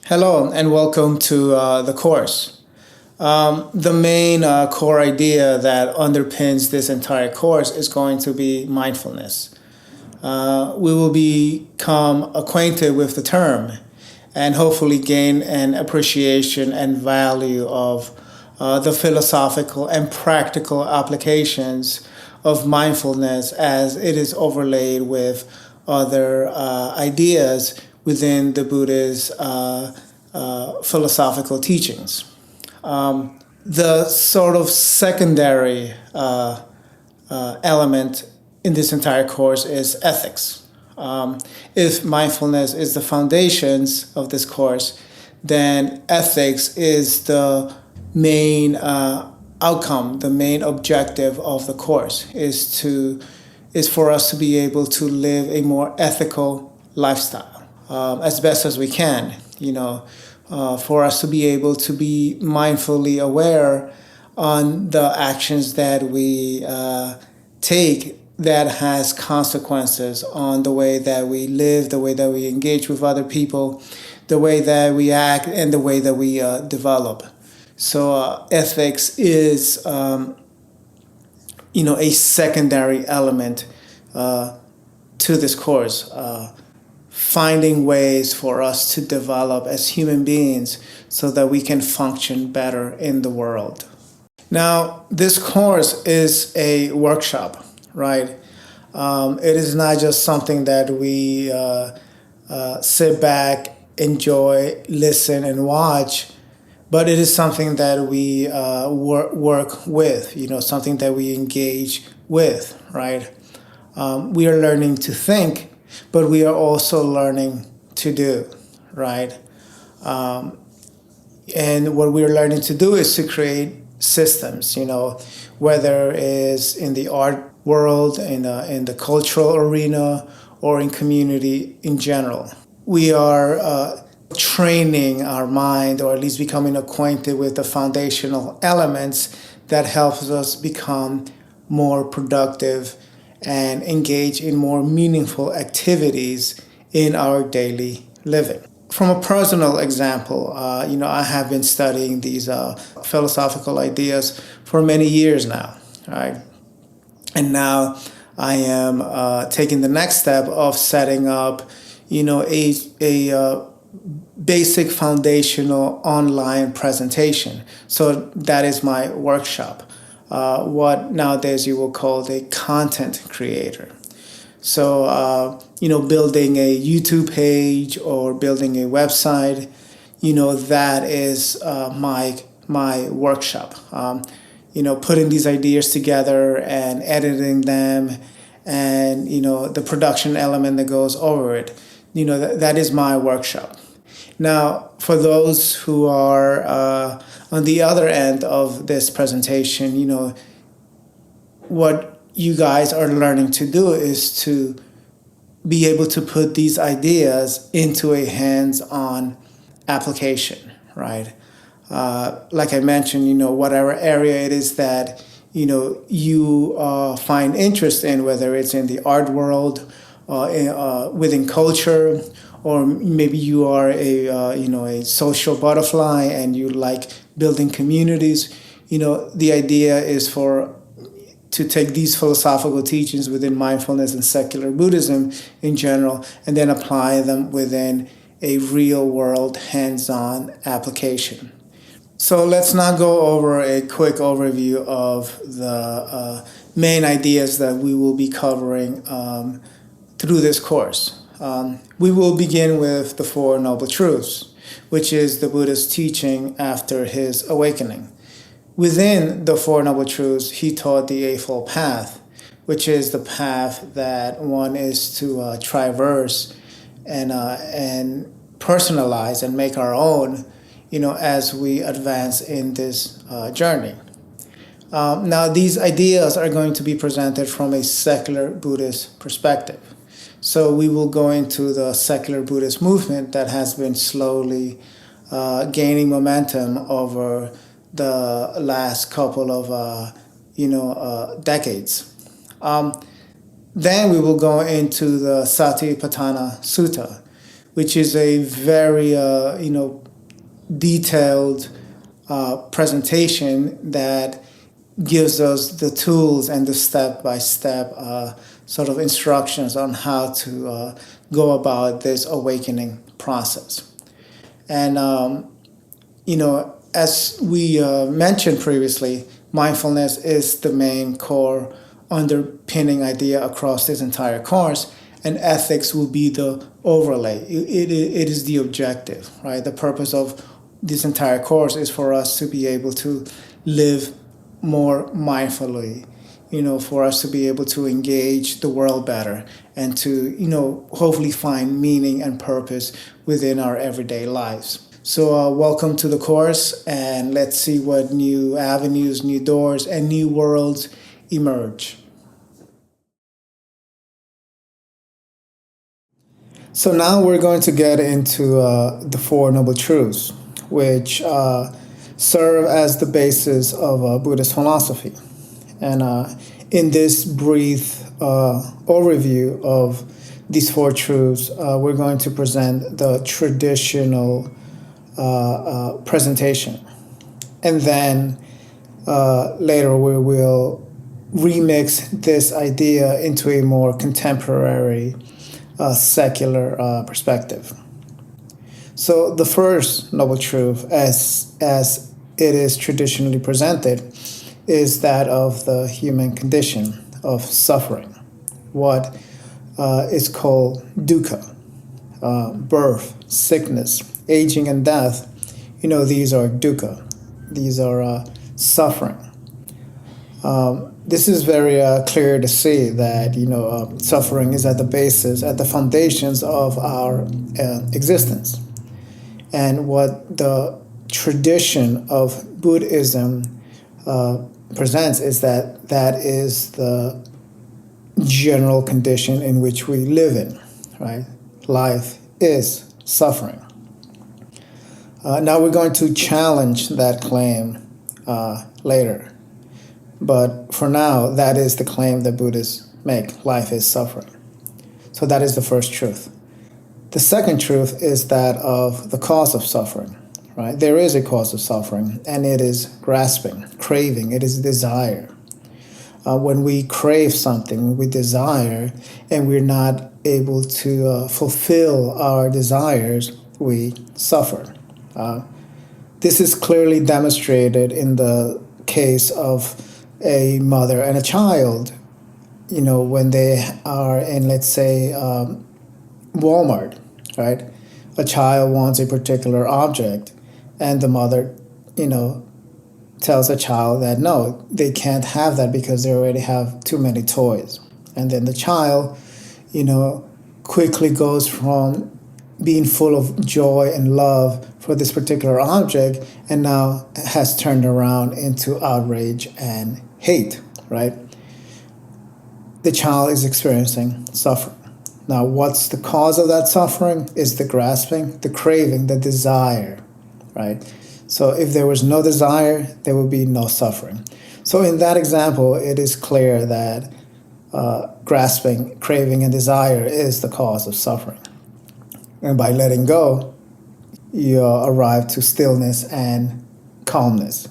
Hello and welcome to the course. The main core idea that underpins this entire course is going to be mindfulness. We will become acquainted with the term and hopefully gain an appreciation and value of the philosophical and practical applications of mindfulness as it is overlaid with other ideas within the Buddha's philosophical teachings. The sort of secondary element in this entire course is ethics. If mindfulness is the foundations of this course, then ethics is the main outcome, the main objective of the course is for us to be able to live a more ethical lifestyle as best as we can. For us to be able to be mindfully aware on the actions that we take that has consequences on the way that we live, the way that we engage with other people, the way that we act, and the way that we develop. So ethics is, a secondary element to this course. Finding ways for us to develop as human beings so that we can function better in the world. Now, this course is a workshop, right? It is not just something that we sit back, enjoy, listen, and watch, but it is something that we work with, something that we engage with, right? We are learning to think, but we are also learning to do, right? And what we're learning to do is to create systems, whether it's in the art world, in the cultural arena, or in community in general. We are training our mind, or at least becoming acquainted with the foundational elements that helps us become more productive and engage in more meaningful activities in our daily living. From a personal example, I have been studying these philosophical ideas for many years now, right? And now I am taking the next step of setting up, a basic foundational online presentation. So that is my workshop. What nowadays you will call a content creator. So, building a YouTube page or building a website, that is my workshop. Putting these ideas together and editing them and, the production element that goes over it, that is my workshop. Now, for those who are on the other end of this presentation, what you guys are learning to do is to be able to put these ideas into a hands-on application, right? Like I mentioned, whatever area it is that, you find interest in, whether it's in the art world, within culture, or maybe you are a social butterfly and you like building communities. The idea is to take these philosophical teachings within mindfulness and secular Buddhism in general, and then apply them within a real world hands-on application. So let's now go over a quick overview of the main ideas that we will be covering through this course. We will begin with the Four Noble Truths, which is the Buddha's teaching after his awakening. Within the Four Noble Truths, he taught the Eightfold Path, which is the path that one is to traverse and personalize and make our own, as we advance in this journey. Now, these ideas are going to be presented from a secular Buddhist perspective. So we will go into the secular Buddhist movement that has been slowly gaining momentum over the last couple of decades. Then we will go into the Satipatthana Sutta, which is a very detailed presentation that gives us the tools and the step-by-step sort of instructions on how to go about this awakening process. And as we mentioned previously, mindfulness is the main core underpinning idea across this entire course, and ethics will be the overlay. It is the objective, right? The purpose of this entire course is for us to be able to live more mindfully, for us to be able to engage the world better and to, hopefully find meaning and purpose within our everyday lives. So welcome to the course, and let's see what new avenues, new doors, and new worlds emerge. So now we're going to get into the Four Noble Truths, which serve as the basis of Buddhist philosophy. And in this brief overview of these four truths, we're going to present the traditional presentation. And then later we will remix this idea into a more contemporary secular perspective. So the first noble truth, as it is traditionally presented, is that of the human condition of suffering, what is called dukkha, birth, sickness, aging, and death. These are dukkha. These are suffering. This is very clear to see that suffering is at the basis, at the foundations of our existence. And what the tradition of Buddhism presents is that is the general condition in which we live in, right? Life is suffering. Now we're going to challenge that claim later. But for now, that is the claim that Buddhists make. Life is suffering. So that is the first truth. The second truth is that of the cause of suffering, right? There is a cause of suffering, and it is grasping, craving, it is desire. When we crave something, we desire, and we're not able to fulfill our desires, we suffer. This is clearly demonstrated in the case of a mother and a child, when they are in, let's say, Walmart, right? A child wants a particular object, and the mother, tells a child that no, they can't have that because they already have too many toys. And then the child, quickly goes from being full of joy and love for this particular object, and now has turned around into outrage and hate, right? The child is experiencing suffering. Now, what's the cause of that suffering? Is the grasping, the craving, the desire, right? So if there was no desire, there would be no suffering. So in that example, it is clear that grasping, craving, and desire is the cause of suffering. And by letting go, you arrive to stillness and calmness.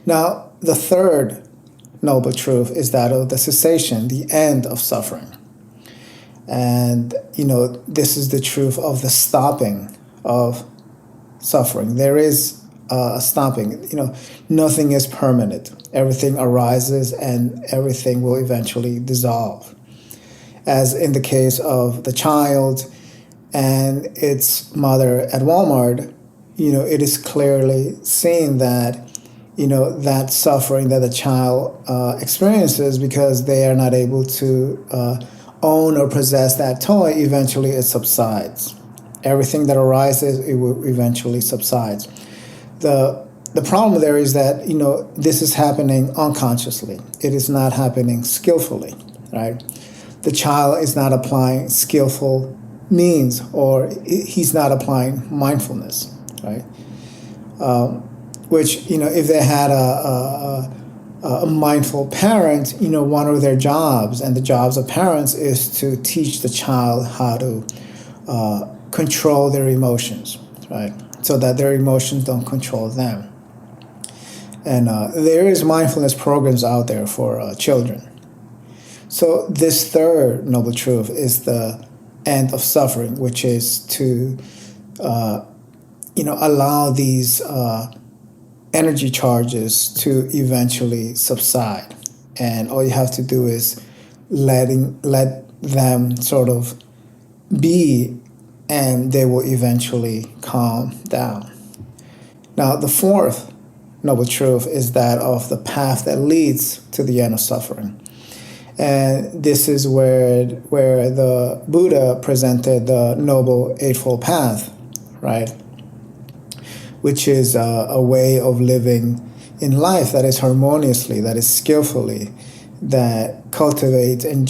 Now, the third noble truth is that of the cessation, the end of suffering. And, this is the truth of the stopping of suffering. There is a stopping. Nothing is permanent. Everything arises and everything will eventually dissolve. As in the case of the child and its mother at Walmart, it is clearly seen that that suffering that the child experiences because they are not able to own or possess that toy, eventually it subsides. Everything that arises, it will eventually subsides. The problem there is that, this is happening unconsciously. It is not happening skillfully, right? The child is not applying skillful means, or he's not applying mindfulness, right? Which, if they had a mindful parent, one of their jobs, and the jobs of parents is to teach the child how to control their emotions, right? So that their emotions don't control them. And there is mindfulness programs out there for children. So this third noble truth is the end of suffering, which is to allow these energy charges to eventually subside. And all you have to do is let them sort of be, and they will eventually calm down. Now, the fourth noble truth is that of the path that leads to the end of suffering. And this is where the Buddha presented the Noble Eightfold Path, right? Which is a way of living in life that is harmoniously, that is skillfully, that cultivates and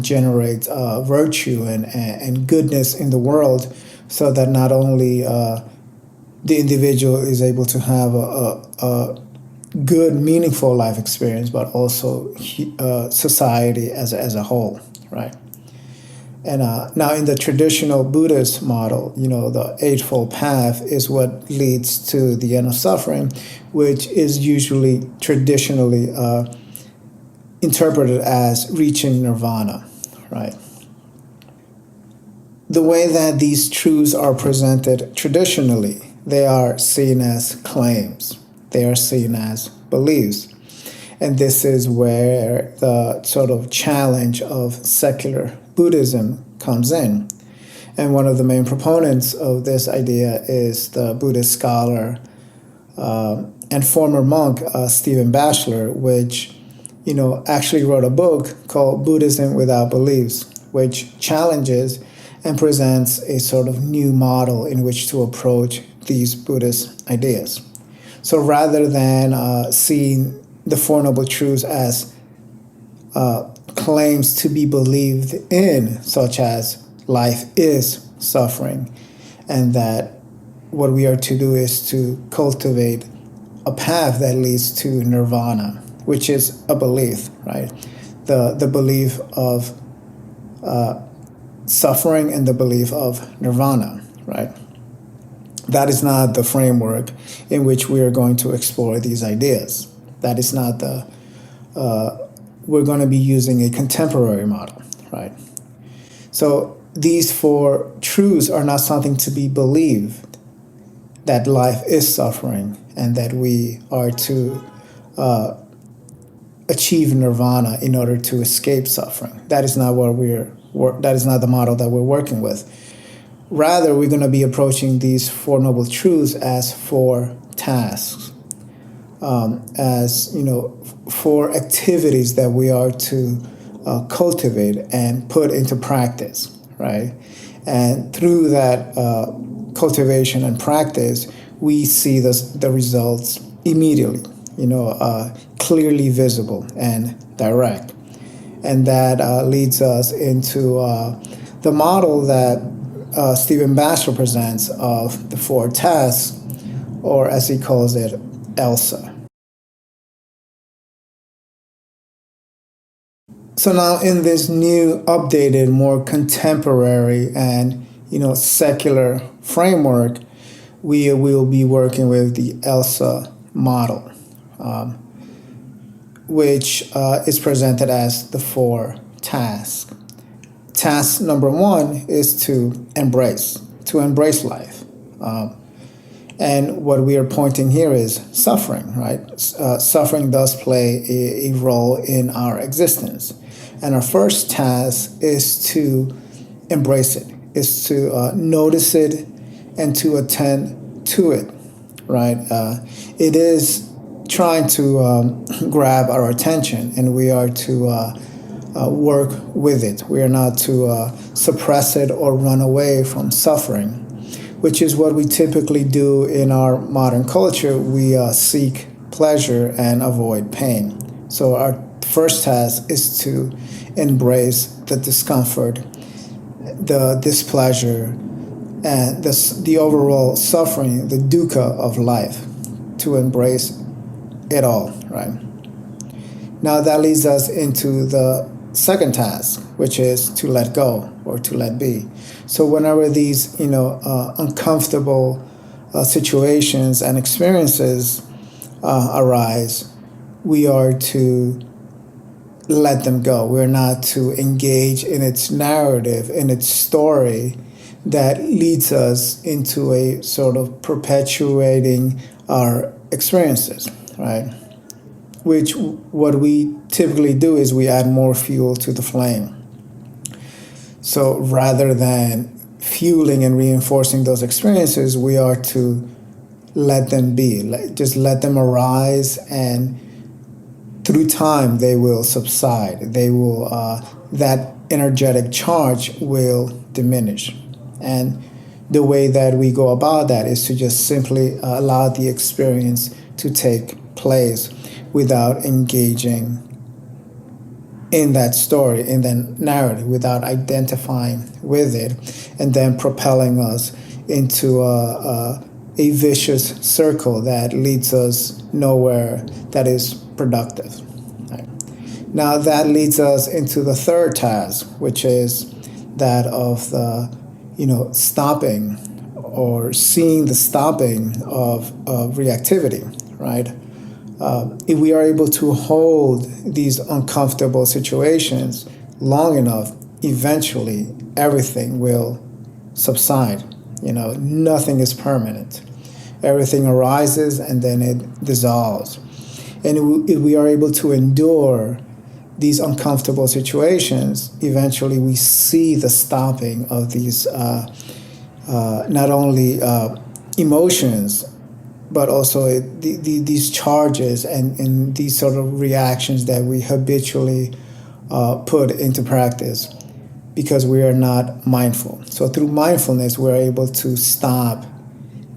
generates virtue and goodness in the world, so that not only the individual is able to have a good, meaningful life experience, but also society as a whole, right? And now in the traditional Buddhist model, the Eightfold Path is what leads to the end of suffering, which is usually traditionally interpreted as reaching nirvana, right? The way that these truths are presented traditionally, they are seen as claims. They are seen as beliefs. And this is where the sort of challenge of secular Buddhism comes in. And one of the main proponents of this idea is the Buddhist scholar and former monk Stephen Batchelor, which actually wrote a book called Buddhism Without Beliefs, which challenges and presents a sort of new model in which to approach these Buddhist ideas. So rather than seeing the Four Noble Truths as claims to be believed in, such as life is suffering, and that what we are to do is to cultivate a path that leads to nirvana, which is a belief, right? The belief of suffering and the belief of nirvana, right? That is not the framework in which we are going to explore these ideas. That is not we're going to be using a contemporary model, right? So these four truths are not something to be believed, that life is suffering and that we are to achieve nirvana in order to escape suffering. That is not that is not the model that we're working with. Rather, we're going to be approaching these Four Noble Truths as four tasks, as four activities that we are to cultivate and put into practice, right? And through that cultivation and practice, we see the results immediately, clearly visible and direct. And that leads us into the model that Stephen Batchelor presents of the four tasks, or as he calls it, ELSA. So now in this new, updated, more contemporary and secular framework, we will be working with the ELSA model, which is presented as the four tasks. Task number one is to embrace life. And what we are pointing here is suffering, right? Suffering does play a role in our existence. And our first task is to embrace it, is to notice it and to attend to it, right? It is trying to grab our attention, and we are to work with it. We are not to suppress it or run away from suffering, which is what we typically do in our modern culture. We seek pleasure and avoid pain. So our first task is to embrace the discomfort, the displeasure, and the overall suffering, the dukkha of life, to embrace it all, right? Now that leads us into the second task, which is to let go or to let be. So whenever these, uncomfortable situations and experiences arise, we are to let them go. We're not to engage in its narrative, in its story that leads us into a sort of perpetuating our experiences, right? Which what we typically do is we add more fuel to the flame. So rather than fueling and reinforcing those experiences, we are to let them be, just let them arise, and through time they will subside. They will, that energetic charge will diminish. And the way that we go about that is to just simply allow the experience to take place without engaging in that story, in the narrative, without identifying with it, and then propelling us into a vicious circle that leads us nowhere that is productive. Right? Now that leads us into the third task, which is that of the, stopping or seeing the stopping of reactivity, right? If we are able to hold these uncomfortable situations long enough, eventually everything will subside. Nothing is permanent. Everything arises and then it dissolves. And if we are able to endure these uncomfortable situations, eventually we see the stopping of these not only emotions, but also these charges and these sort of reactions that we habitually put into practice because we are not mindful. So through mindfulness, we're able to stop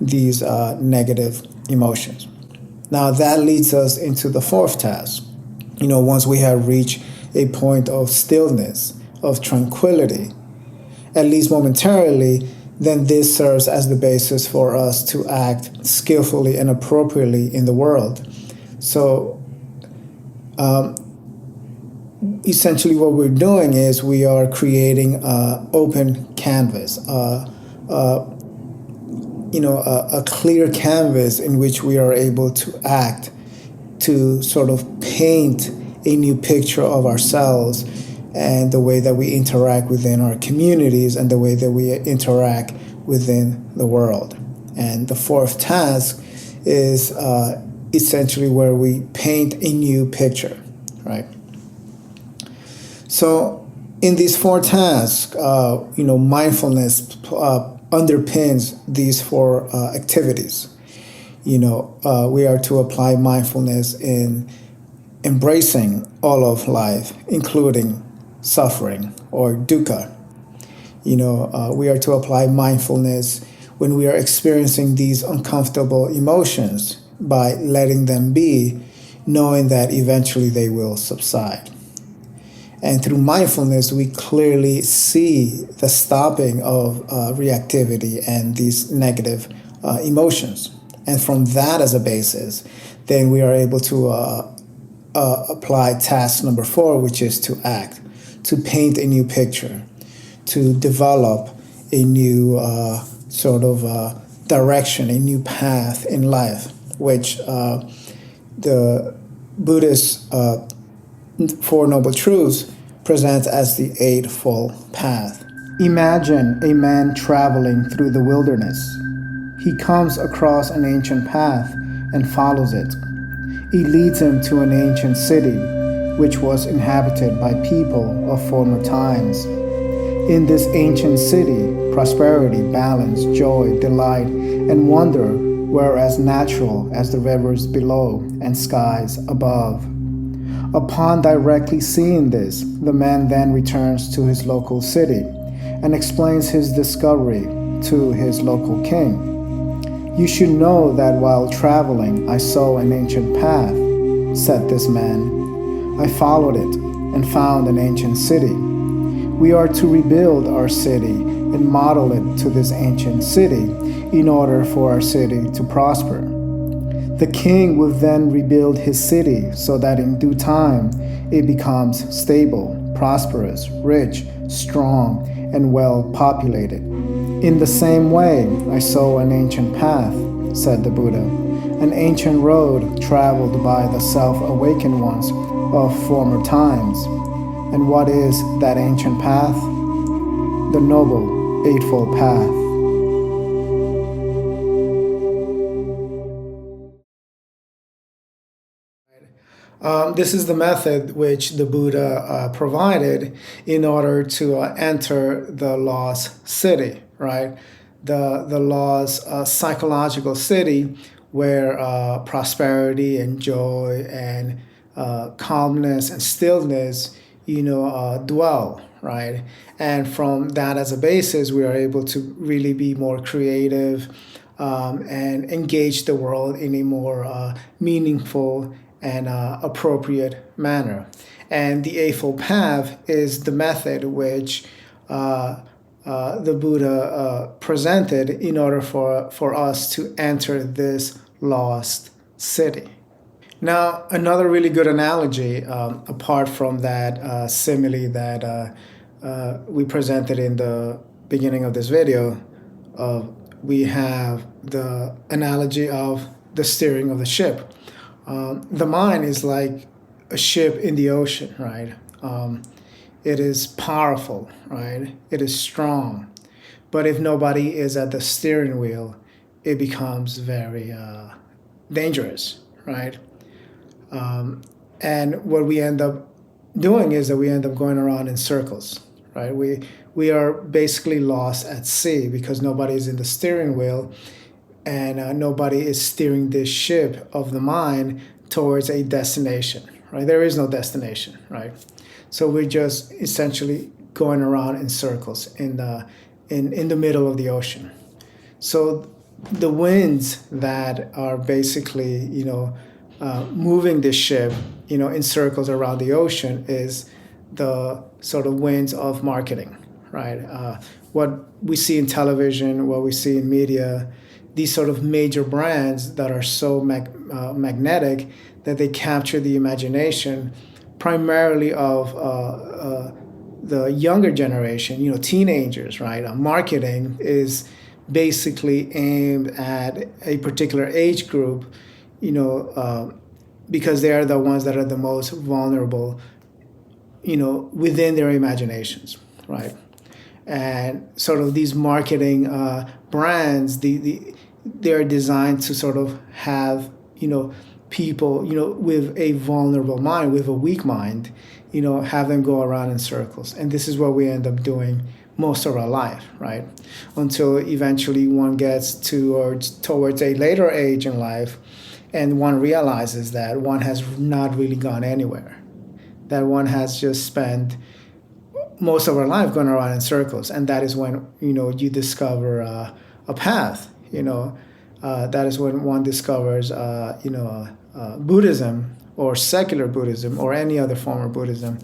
these negative emotions. Now that leads us into the fourth task. Once we have reached a point of stillness, of tranquility, at least momentarily, then this serves as the basis for us to act skillfully and appropriately in the world. So essentially what we're doing is we are creating an open canvas, a clear canvas in which we are able to act, to sort of paint a new picture of ourselves and the way that we interact within our communities and the way that we interact within the world. And the fourth task is essentially where we paint a new picture, right? So in these four tasks, mindfulness underpins these four activities. We are to apply mindfulness in embracing all of life, including suffering or dukkha. We are to apply mindfulness when we are experiencing these uncomfortable emotions by letting them be, knowing that eventually they will subside. And through mindfulness, we clearly see the stopping of reactivity and these negative emotions. And from that as a basis, then we are able to apply task number 4, which is to act, to paint a new picture, to develop a new direction, a new path in life, which the Buddhist Four Noble Truths presents as the Eightfold Path. Imagine a man traveling through the wilderness. He comes across an ancient path and follows it. It leads him to an ancient city, which was inhabited by people of former times. In this ancient city, prosperity, balance, joy, delight, and wonder were as natural as the rivers below and skies above. Upon directly seeing this, the man then returns to his local city and explains his discovery to his local king. You should know that while traveling, I saw an ancient path, said this man. I followed it and found an ancient city. We are to rebuild our city and model it to this ancient city in order for our city to prosper. The king will then rebuild his city so that in due time it becomes stable, prosperous, rich, strong, and well populated. In the same way, I saw an ancient path, said the Buddha, an ancient road traveled by the self-awakened ones of former times. And what is that ancient path? The Noble Eightfold Path. This is the method which the Buddha provided in order to enter the lost city, right? The lost psychological city where prosperity and joy and calmness and stillness, dwell, right? And from that as a basis, we are able to really be more creative and engage the world in a more meaningful and appropriate manner. And the Eightfold Path is the method which the Buddha presented in order for us to enter this lost city. Now, another really good analogy, apart from that simile that we presented in the beginning of this video, we have the analogy of the steering of the ship. The mind is like a ship in the ocean, right? It is powerful, right? It is strong. But if nobody is at the steering wheel, it becomes very dangerous, right? And what we end up doing is that we end up going around in circles, right? We are basically lost at sea because nobody is in the steering wheel, and nobody is steering this ship of the mind towards a destination, right? There is no destination, right? So we're just essentially going around in circles in the middle of the ocean. So the winds that are basically, moving this ship, in circles around the ocean is the sort of winds of marketing, right? What we see in television, what we see in media, these sort of major brands that are so magnetic that they capture the imagination primarily of the younger generation, teenagers, right? Marketing is basically aimed at a particular age group, because they are the ones that are the most vulnerable, within their imaginations, right? And sort of these marketing brands, they're designed to sort of have, people, with a vulnerable mind, with a weak mind, have them go around in circles. And this is what we end up doing most of our life, right? Until eventually one gets towards a later age in life and one realizes that one has not really gone anywhere, that one has just spent most of our life going around in circles. And that is when, you discover a path, that is when one discovers, Buddhism or secular Buddhism or any other form of Buddhism,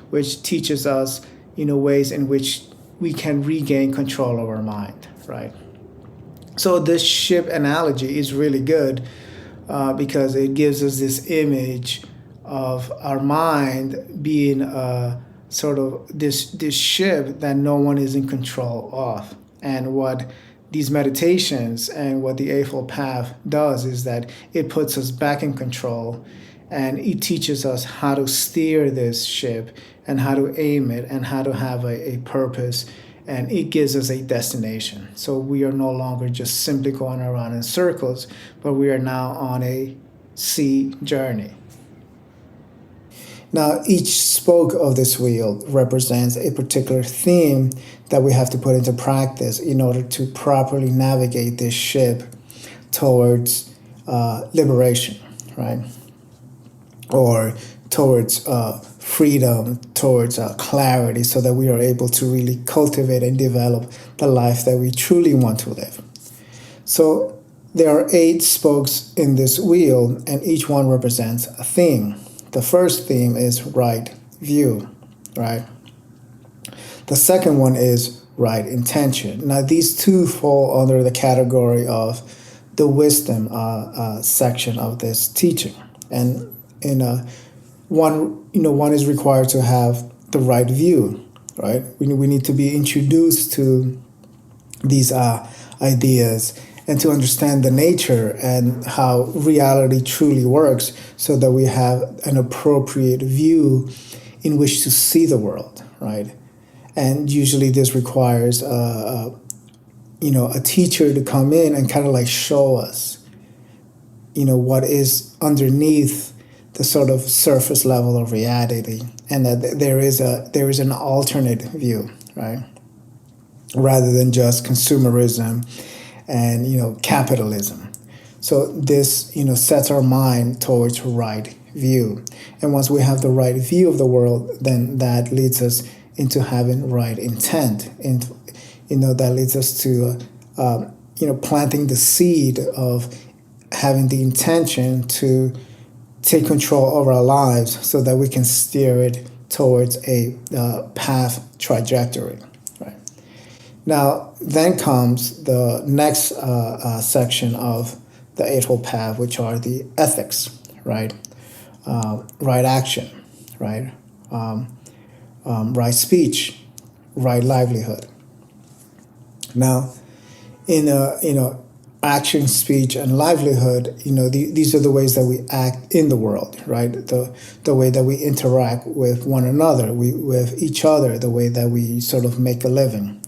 which teaches us, ways in which we can regain control of our mind, right? So this ship analogy is really good because it gives us this image of our mind being sort of this ship that no one is in control of. And what these meditations and what the Eightfold Path does is that it puts us back in control, and it teaches us how to steer this ship and how to aim it and how to have a purpose, and it gives us a destination. So we are no longer just simply going around in circles, but we are now on a sea journey. Now, each spoke of this wheel represents a particular theme that we have to put into practice in order to properly navigate this ship towards liberation, right? Or towards freedom, towards clarity, so that we are able to really cultivate and develop the life that we truly want to live. So there are 8 spokes in this wheel, and each one represents a theme. The first theme is right view, right? The second one is right intention. Now, these two fall under the category of the wisdom section of this teaching. And one is required to have the right view, right? We need to be introduced to these ideas and to understand the nature and how reality truly works, so that we have an appropriate view in which to see the world, right? And usually this requires a teacher to come in and kind of like show us, what is underneath the sort of surface level of reality, and that there is an alternate view, right? Rather than just consumerism and capitalism. So this sets our mind towards right view, and once we have the right view of the world, then that leads us into having right intent, and that leads us to planting the seed of having the intention to take control of our lives, so that we can steer it towards a path trajectory. Right. Now, then comes the next section of the Eightfold Path, which are the ethics, right? Right action, right? Right speech, right livelihood. Now, in action, speech, and livelihood, these are the ways that we act in the world, right? The way that we interact with one another, with each other, the way that we sort of make a living.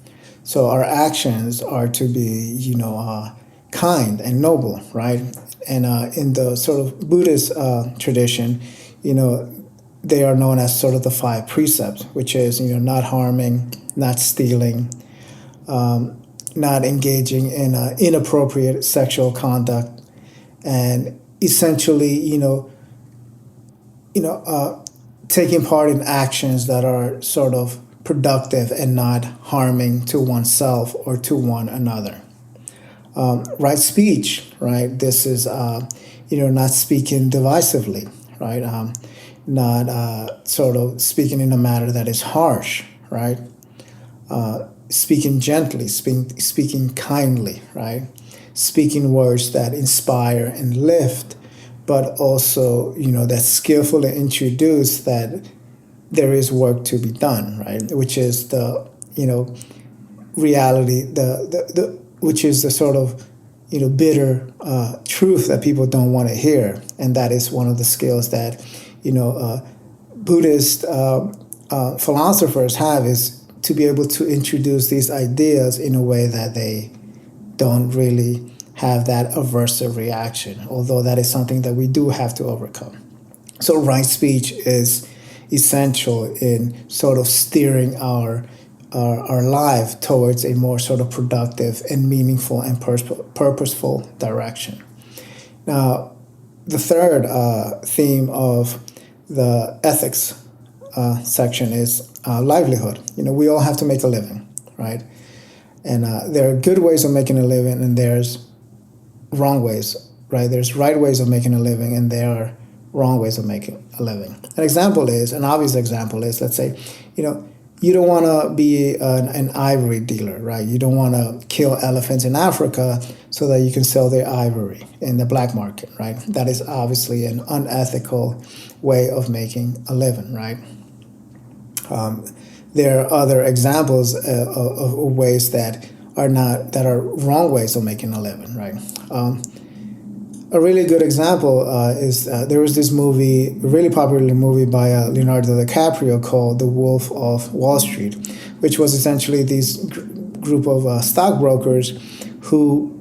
So our actions are to be, kind and noble, right? And in the sort of Buddhist tradition, they are known as sort of the 5 precepts, which is, not harming, not stealing, not engaging in inappropriate sexual conduct, and essentially, taking part in actions that are sort of productive and not harming to oneself or to one another. Right speech, right? This is, not speaking divisively, right? Not sort of speaking in a manner that is harsh, right? Speaking gently, speaking kindly, right? Speaking words that inspire and lift, but also, that skillfully introduce that there is work to be done, right? Which is the, reality, which is the sort of, bitter truth that people don't want to hear. And that is one of the skills that, Buddhist philosophers have, is to be able to introduce these ideas in a way that they don't really have that aversive reaction, although that is something that we do have to overcome. So right speech is essential in sort of steering our life towards a more sort of productive and meaningful and purposeful direction. Now, the third theme of the ethics section is livelihood. We all have to make a living, right? And there are good ways of making a living, and there's wrong ways, right? There's right ways of making a living, and there are wrong ways of making a living. An obvious example is, let's say, you don't want to be an ivory dealer, right? You don't want to kill elephants in Africa so that you can sell their ivory in the black market, right? That is obviously an unethical way of making a living, right? There are other examples of ways that are wrong ways of making a living, right? A really good example is there was this movie, a really popular movie by Leonardo DiCaprio called The Wolf of Wall Street, which was essentially this group of stockbrokers who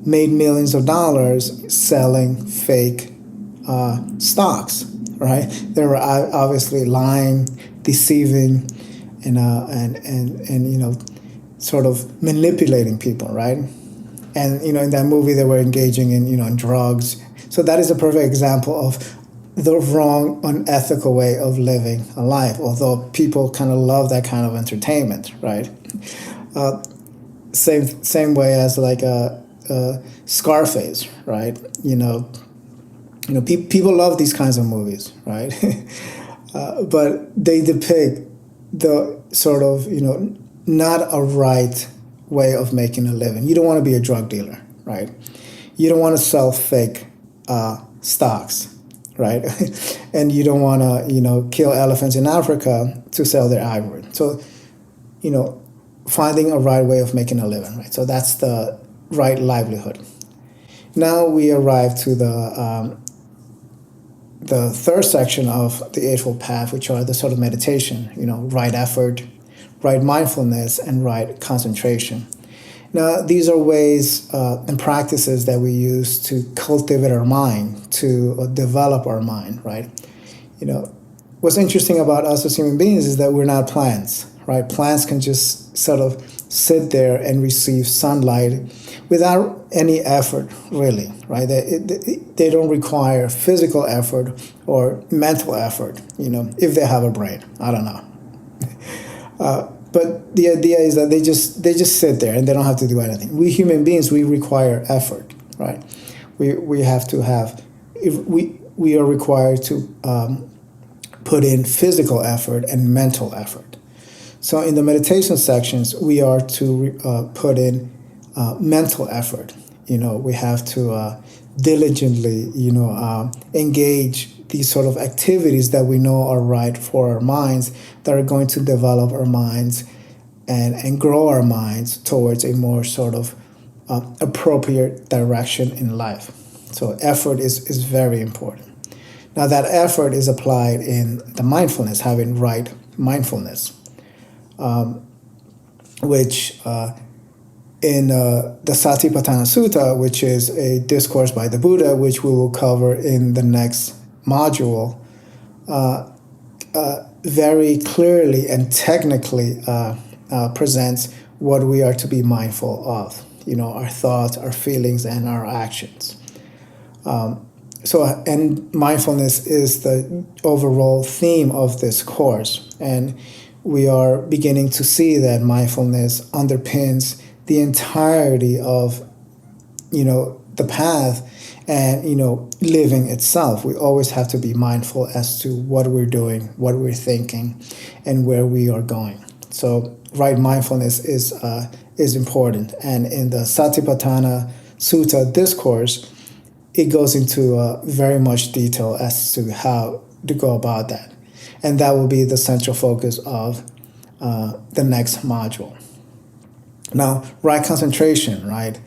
made millions of dollars selling fake stocks, right? They were obviously lying, deceiving, and sort of manipulating people, right? And in that movie they were engaging in drugs. So that is a perfect example of the wrong, unethical way of living a life. Although people kind of love that kind of entertainment, right? Same way as like Scarface, right? People love these kinds of movies, right? But they depict the sort of not a right way of making a living. You don't want to be a drug dealer, right? You don't want to sell fake stocks, right? And you don't want to, kill elephants in Africa to sell their ivory. So, finding a right way of making a living, right? So that's the right livelihood. Now we arrive to the third section of the Eightfold Path, which are the sort of meditation, right effort, right mindfulness, and right concentration. Now, these are ways and practices that we use to cultivate our mind, to develop our mind, right? What's interesting about us as human beings is that we're not plants, right? Plants can just sort of sit there and receive sunlight without any effort, really, right? They don't require physical effort or mental effort, if they have a brain. I don't know. But the idea is that they just sit there and they don't have to do anything. We human beings, we require effort, right? We have to have, if we are required to put in physical effort and mental effort. So in the meditation sections, we are to put in mental effort. We have to diligently, engage these sort of activities that we know are right for our minds, that are going to develop our minds and grow our minds towards a more sort of appropriate direction in life. So effort is very important. Now that effort is applied in the mindfulness, having right mindfulness, which in the Satipatthana Sutta, which is a discourse by the Buddha, which we will cover in the next module, very clearly and technically presents what we are to be mindful of, our thoughts, our feelings, and our actions. And mindfulness is the overall theme of this course. And we are beginning to see that mindfulness underpins the entirety of, the path and, living itself. We always have to be mindful as to what we're doing, what we're thinking, and where we are going. So right mindfulness is important. And in the Satipatthana Sutta discourse, it goes into very much detail as to how to go about that. And that will be the central focus of the next module. Now, right concentration, right?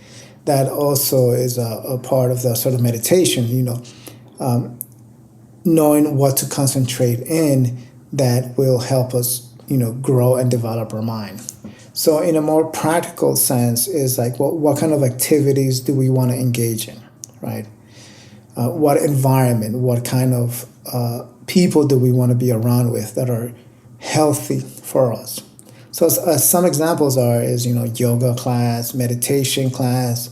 That also is a part of the sort of meditation, knowing what to concentrate in that will help us, grow and develop our mind. So in a more practical sense is like, what kind of activities do we want to engage in, right? What environment, what kind of people do we want to be around with that are healthy for us? So some examples is yoga class, meditation class,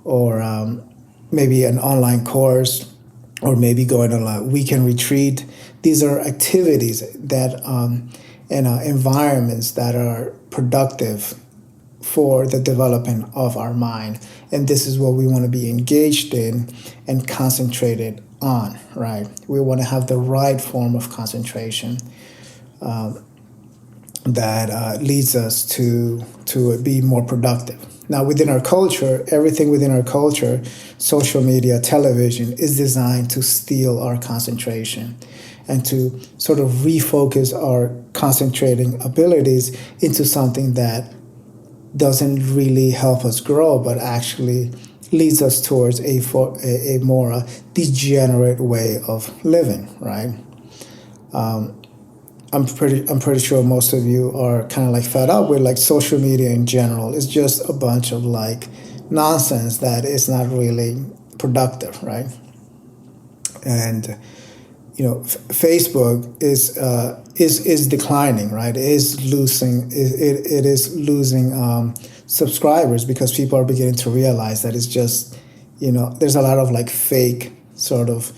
or maybe an online course, or maybe going on a weekend retreat. These are activities that and environments that are productive for the development of our mind. And this is what we want to be engaged in and concentrated on, right? We want to have the right form of concentration that leads us to be more productive. Now, within our culture, everything within our culture, social media, television, is designed to steal our concentration and to sort of refocus our concentrating abilities into something that doesn't really help us grow, but actually leads us towards a more degenerate way of living, right? I'm pretty sure most of you are kind of like fed up with like social media in general. It's just a bunch of like nonsense that is not really productive, right? And Facebook is declining, right? It is losing subscribers because people are beginning to realize that it's just there's a lot of like fake sort of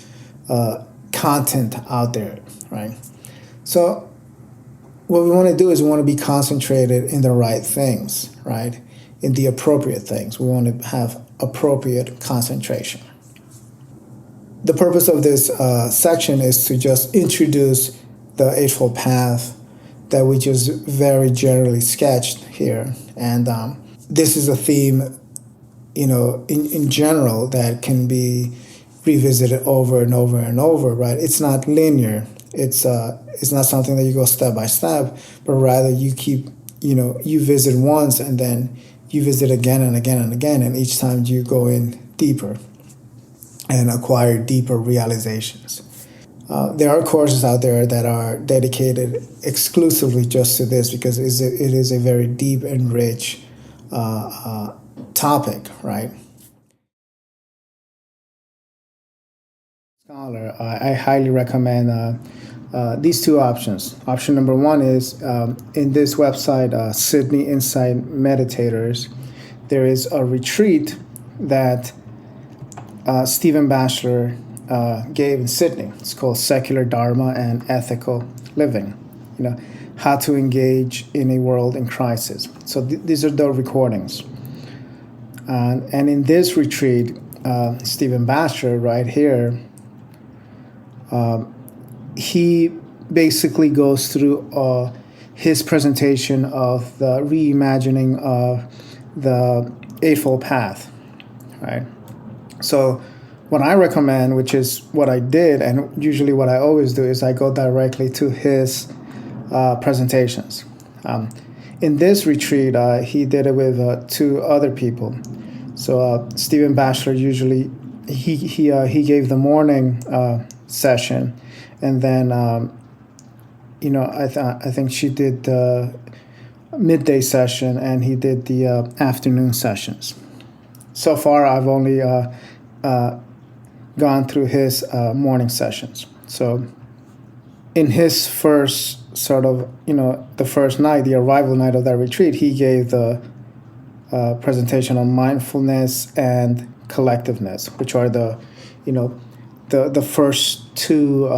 content out there, right? So what we want to do is we want to be concentrated in the right things, right? In the appropriate things. We want to have appropriate concentration. The purpose of this section is to just introduce the Eightfold Path that we just very generally sketched here. And this is a theme, in general that can be revisit it over and over and over, right? It's not linear. It's not something that you go step by step, but rather you keep, you visit once and then you visit again and again and again, and each time you go in deeper and acquire deeper realizations. There are courses out there that are dedicated exclusively just to this because it is a very deep and rich topic, right? Scholar, I highly recommend these two options. Option number one is in this website, Sydney Insight Meditators, there is a retreat that Stephen Batchelor gave in Sydney. It's called Secular Dharma and Ethical Living. How to engage in a world in crisis. So these are the recordings. And in this retreat, Stephen Batchelor right here, he basically goes through his presentation of the reimagining of the Eightfold Path, right? So what I recommend, which is what I did, and usually what I always do, is I go directly to his presentations. In this retreat, he did it with two other people. So Stephen Batchelor usually, he gave the morning session, and then I think she did the midday session, and he did the afternoon sessions. So far, I've only gone through his morning sessions. So in his first sort of, the first night, the arrival night of that retreat, he gave the presentation on mindfulness and collectiveness, which are the first two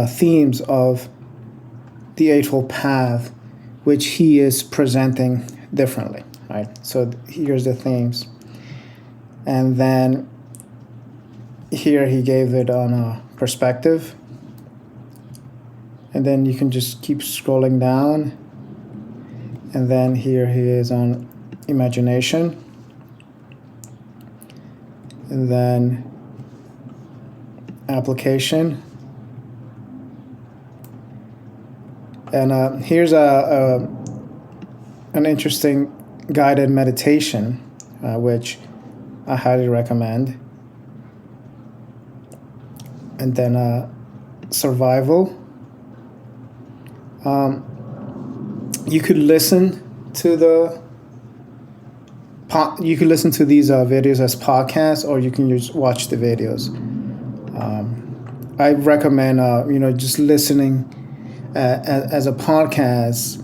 themes of the Eightfold Path, which he is presenting differently, right? So here's the themes. And then here he gave it on a perspective. And then you can just keep scrolling down. And then here he is on imagination. And then application. And here's an interesting guided meditation, which I highly recommend. And then survival. You could listen to these videos as podcasts, or you can just watch the videos. I recommend just listening as a podcast,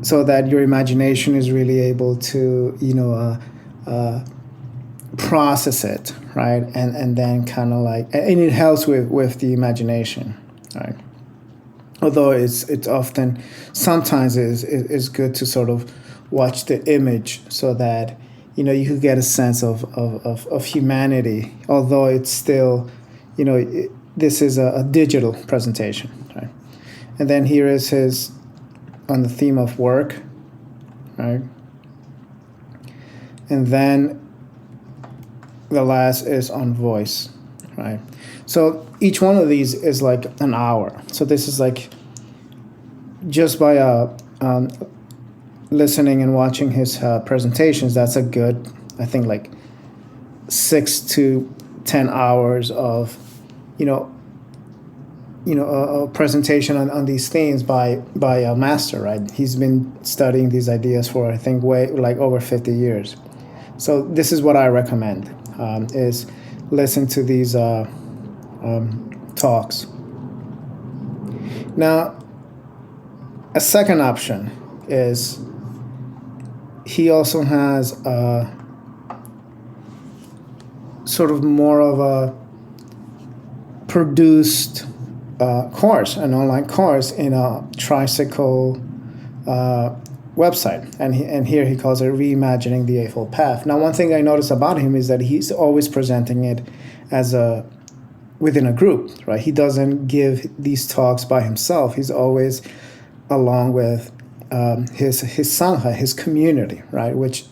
so that your imagination is really able to process it, right? And then kind of and it helps with the imagination, right? Although it's often, sometimes it's good to sort of watch the image, so that you could get a sense of humanity. Although it's still, this is a digital presentation, right? And then here is his on the theme of work, right? And then the last is on voice, right? So each one of these is like an hour. So this is like, just by listening and watching his presentations, that's a good, I think, like 6 to 10 hours of, a presentation on these themes by a master, right? He's been studying these ideas for, I think, over 50 years. So this is what I recommend, is listen to these talks. Now, a second option is he also has sort of more of a produced course, an online course in a tricycle website, and here he calls it Reimagining the Eightfold Path. Now, one thing I notice about him is that he's always presenting it as within a group, right? He doesn't give these talks by himself. He's always along with his sangha, his community, right? Which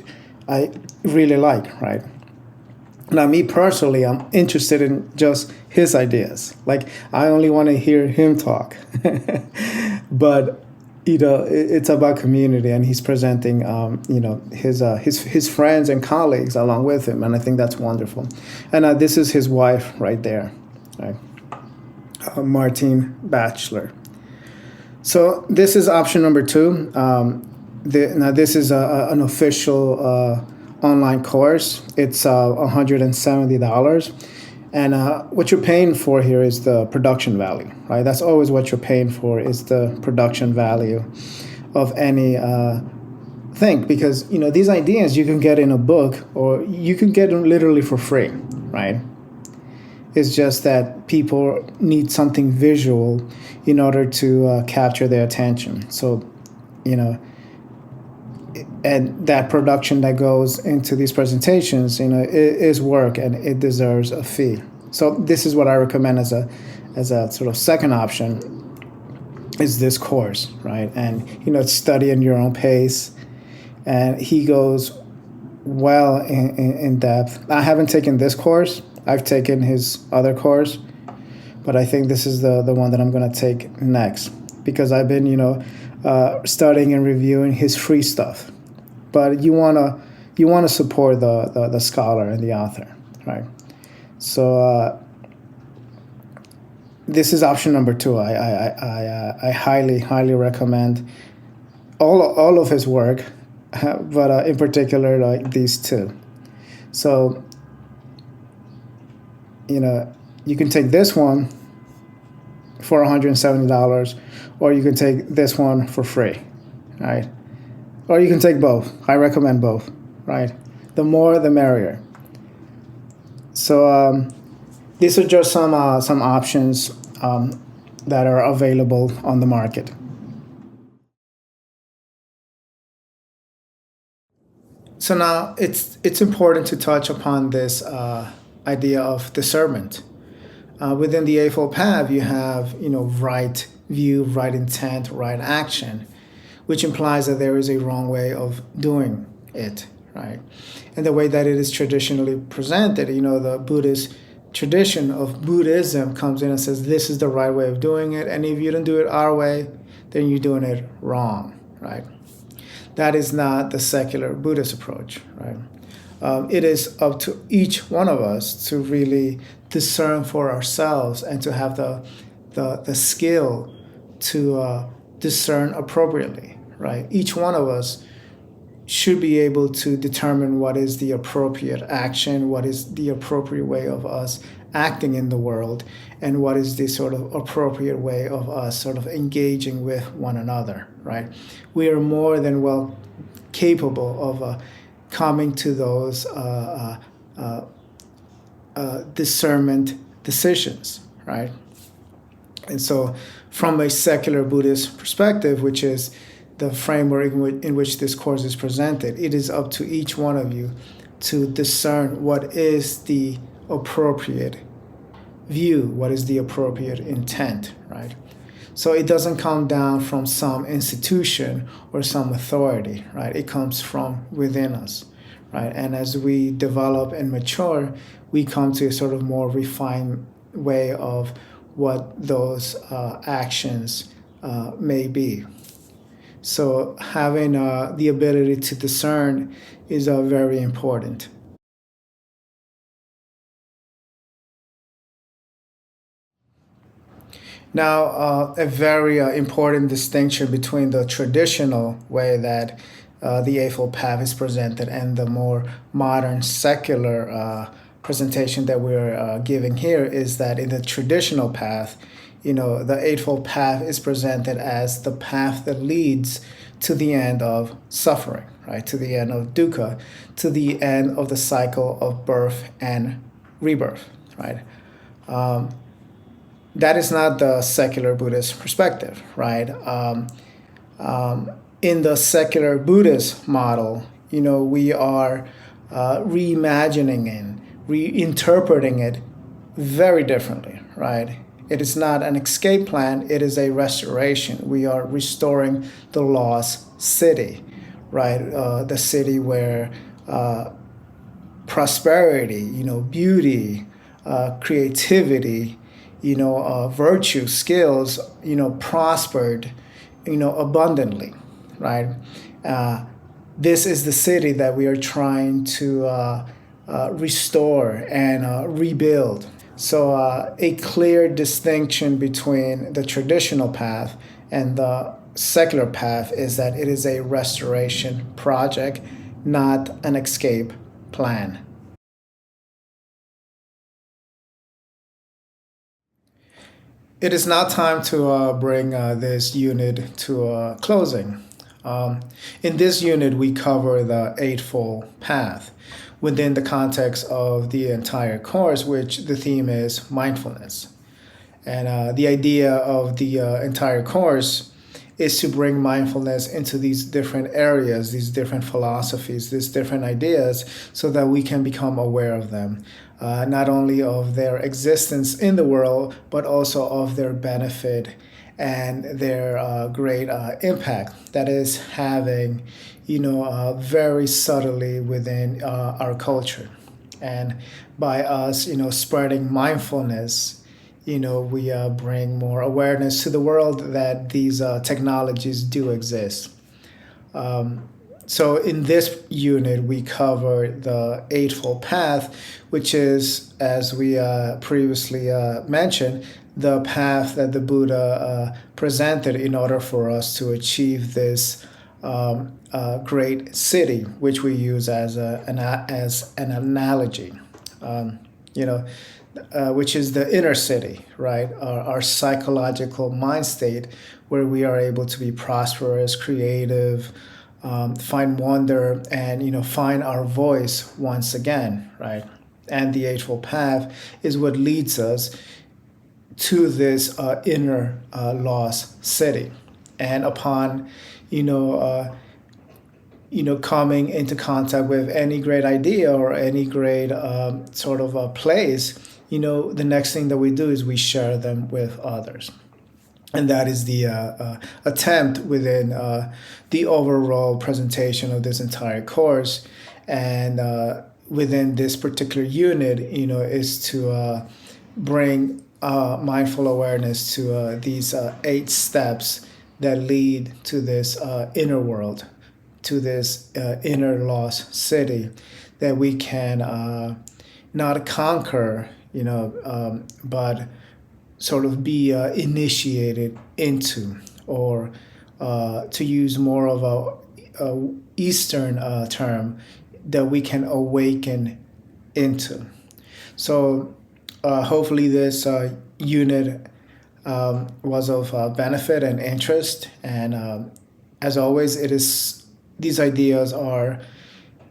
I really like, right? Now, me personally, I'm interested in just his ideas. Like, I only want to hear him talk. But it's about community, and he's presenting, his friends and colleagues along with him, and I think that's wonderful. And this is his wife right there, right? Martine Batchelor. So this is option number 2. Now this is an official online course. It's $170, and what you're paying for here is the production value, right? That's always what you're paying for, is the production value of any thing, because these ideas you can get in a book, or you can get them literally for free, right? It's just that people need something visual in order to capture their attention. So, and that production that goes into these presentations, is work, and it deserves a fee. So this is what I recommend as a sort of second option, is this course, right? And it's study in your own pace, and he goes well in depth. I haven't taken this course. I've taken his other course, but I think this is the one that I'm going to take next, because I've been studying and reviewing his free stuff. But you wanna support the scholar and the author, right? So this is option number 2. I highly recommend all of his work, but in particular, like, these 2. So you can take this one for $170, or you can take this one for free, right? Or you can take both. I recommend both, right? The more, the merrier. So these are just some options that are available on the market. So now it's important to touch upon this idea of discernment. Within the Eightfold Path, you have right view, right intent, right action, which implies that there is a wrong way of doing it, right? And the way that it is traditionally presented, the Buddhist tradition of Buddhism comes in and says, this is the right way of doing it, and if you don't do it our way, then you're doing it wrong, right? That is not the secular Buddhist approach, right? It is up to each one of us to really discern for ourselves, and to have the skill to discern appropriately, right? Each one of us should be able to determine what is the appropriate action, what is the appropriate way of us acting in the world, and what is the sort of appropriate way of us sort of engaging with one another, right? We are more than well capable of coming to those discernment decisions, right? And so from a secular Buddhist perspective, which is the framework in which this course is presented, it is up to each one of you to discern what is the appropriate view, what is the appropriate intent, right? So it doesn't come down from some institution or some authority, right? It comes from within us, right? And as we develop and mature, we come to a sort of more refined way of what those actions may be. So having the ability to discern is very important. Now, a very important distinction between the traditional way that the Eightfold Path is presented and the more modern secular presentation that we're giving here is that in the traditional path, the Eightfold Path is presented as the path that leads to the end of suffering, right? To the end of dukkha, to the end of the cycle of birth and rebirth, right? That is not the secular Buddhist perspective, right? In the secular Buddhist model, we are reimagining and reinterpreting it very differently, right? It is not an escape plan, it is a restoration. We are restoring the lost city, right? The city where prosperity, beauty, creativity, virtue, skills, prospered, abundantly, right? This is the city that we are trying to restore and rebuild. So a clear distinction between the traditional path and the secular path is that it is a restoration project, not an escape plan. It is now time to bring this unit to a closing. In this unit, we cover the Eightfold Path within the context of the entire course, which the theme is mindfulness. And the idea of the entire course is to bring mindfulness into these different areas, these different philosophies, these different ideas, so that we can become aware of them, not only of their existence in the world, but also of their benefit and their great impact that is having, very subtly within our culture. And by us, spreading mindfulness, we bring more awareness to the world that these technologies do exist. So in this unit, we cover the Eightfold Path, which is, as we previously mentioned, the path that the Buddha presented in order for us to achieve this great city, which we use as an analogy. Which is the inner city, right? Our psychological mind state where we are able to be prosperous, creative, find wonder, and, find our voice once again, right? And the Eightfold Path is what leads us to this inner lost city. And upon, coming into contact with any great idea or any great sort of a place, the next thing that we do is we share them with others. And that is the attempt within the overall presentation of this entire course. And within this particular unit, is to bring mindful awareness to these 8 steps that lead to this inner world, to this inner lost city that we can not conquer, but sort of be initiated into, or to use more of a Eastern term, that we can awaken into. So hopefully this unit was of benefit and interest. And as always, these ideas are,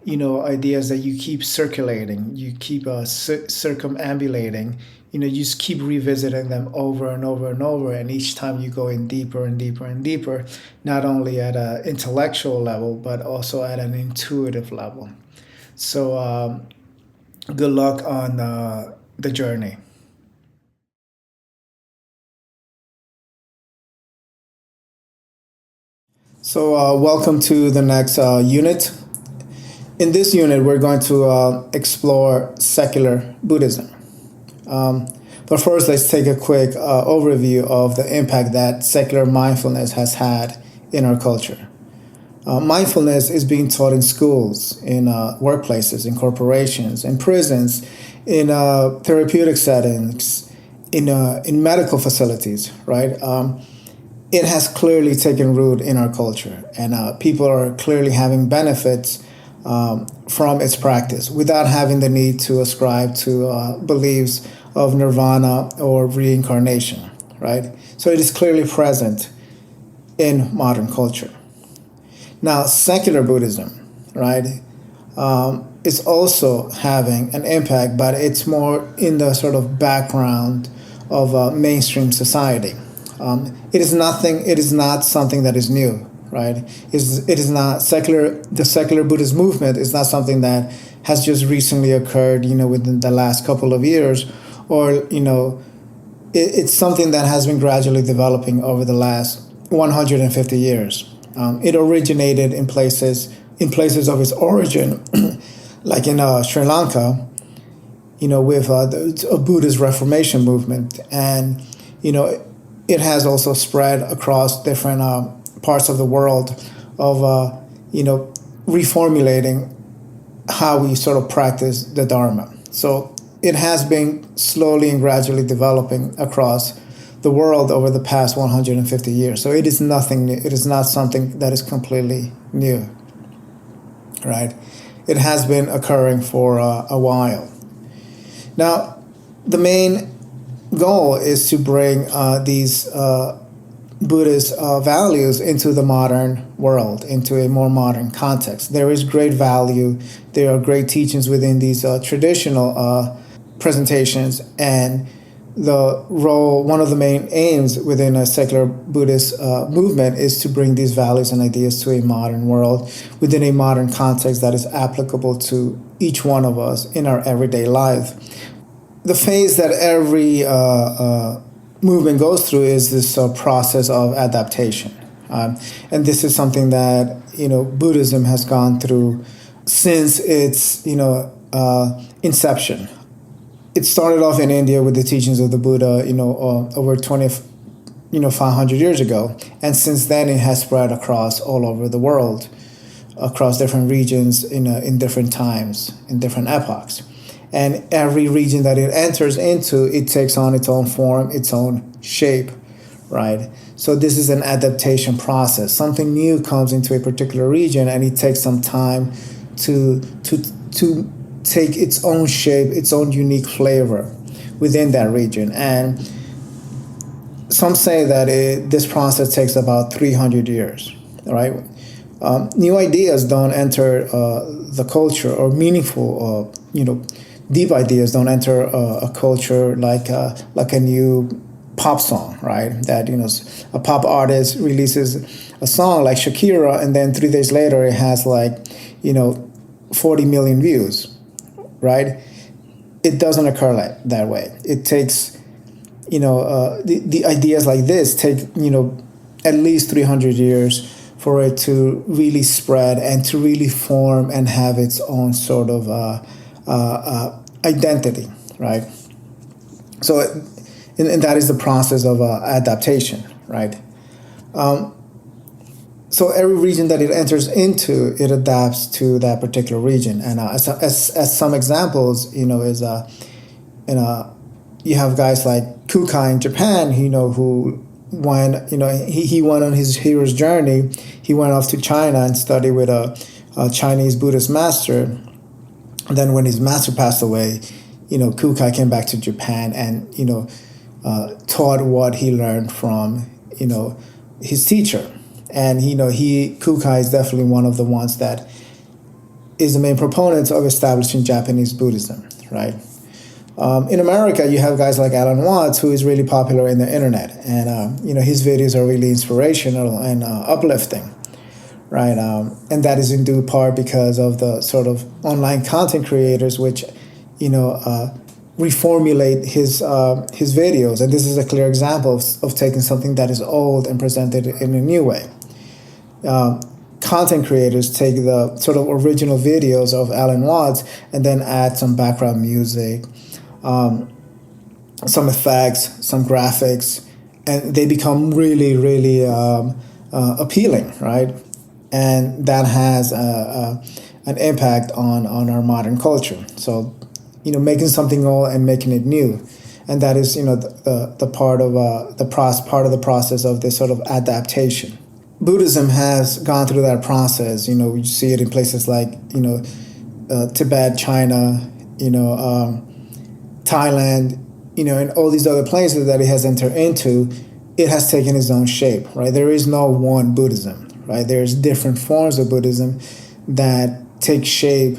ideas that you keep circulating, you keep circumambulating, you just keep revisiting them over and over and over. And each time you go in deeper and deeper and deeper, not only at an intellectual level, but also at an intuitive level. So good luck on the journey. So welcome to the next unit. In this unit, we're going to explore secular Buddhism. But first, let's take a quick overview of the impact that secular mindfulness has had in our culture. Mindfulness is being taught in schools, in workplaces, in corporations, in prisons, in therapeutic settings, in medical facilities, right? It has clearly taken root in our culture, and people are clearly having benefits from its practice without having the need to ascribe to beliefs of nirvana or reincarnation, right? So it is clearly present in modern culture. Now, secular Buddhism, right, is also having an impact, but it's more in the sort of background of mainstream society. It is not something that is new, right? It is not secular. The secular Buddhist movement is not something that has just recently occurred, within the last couple of years, or it's something that has been gradually developing over the last 150 years. It originated in places of its origin, like in Sri Lanka, with a Buddhist Reformation movement, and it has also spread across different parts of the world of reformulating how we sort of practice the Dharma. So it has been slowly and gradually developing across the world over the past 150 years. So it is nothing new. It is not something that is completely new, right? It has been occurring for a while. Now, the main goal is to bring these Buddhist values into the modern world, into a more modern context. There is great value. There are great teachings within these traditional presentations, and the role, one of the main aims within a secular Buddhist movement is to bring these values and ideas to a modern world within a modern context that is applicable to each one of us in our everyday life. The phase that every movement goes through is this process of adaptation. And this is something that, Buddhism has gone through since its, inception. It started off in India with the teachings of the Buddha, over 500 years ago. And since then, it has spread across all over the world, across different regions in different times, in different epochs. And every region that it enters into, it takes on its own form, its own shape, right? So this is an adaptation process. Something new comes into a particular region, and it takes some time to take its own shape, its own unique flavor within that region. And some say that this process takes about 300 years, right? New ideas don't enter the culture, or meaningful, deep ideas don't enter a culture like a new pop song, right? That, a pop artist releases a song like Shakira, and then 3 days later it has 40 million views, right? It doesn't occur that way. It takes, the ideas like this take, at least 300 years for it to really spread and to really form and have its own sort of identity, right? So, and that is the process of adaptation, right? So every region that it enters into, it adapts to that particular region. And as some examples, is you have guys like Kukai in Japan, who went, he went on his hero's journey. He went off to China and studied with a Chinese Buddhist master. And then when his master passed away, Kukai came back to Japan and, taught what he learned from, his teacher. And, Kukai is definitely one of the ones that is the main proponent of establishing Japanese Buddhism, right? In America, you have guys like Alan Watts, who is really popular in the internet. And, his videos are really inspirational and uplifting, right? And that is in due part because of the sort of online content creators, which, reformulate his videos. And this is a clear example of taking something that is old and presented in a new way. Content creators take the sort of original videos of Alan Watts and then add some background music, some effects, some graphics, and they become really, really appealing, right? And that has an impact on our modern culture. So, making something old and making it new, and that is, the part of the process of this sort of adaptation. Buddhism has gone through that process. We see it in places like, Tibet, China, Thailand, and all these other places that it has entered into. It has taken its own shape, right? There is no one Buddhism, right? There's different forms of Buddhism that take shape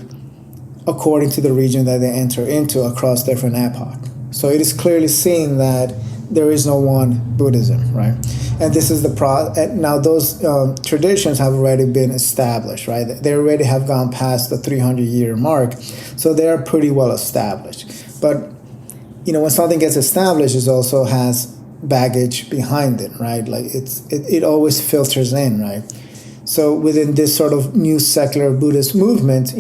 according to the region that they enter into across different epochs. So it is clearly seen that there is no one Buddhism, right? And this is now those traditions have already been established, right? They already have gone past the 300-year mark, so they are pretty well established. But, when something gets established, it also has baggage behind it, right? Like it always filters in, right? So within this sort of new secular Buddhist movement,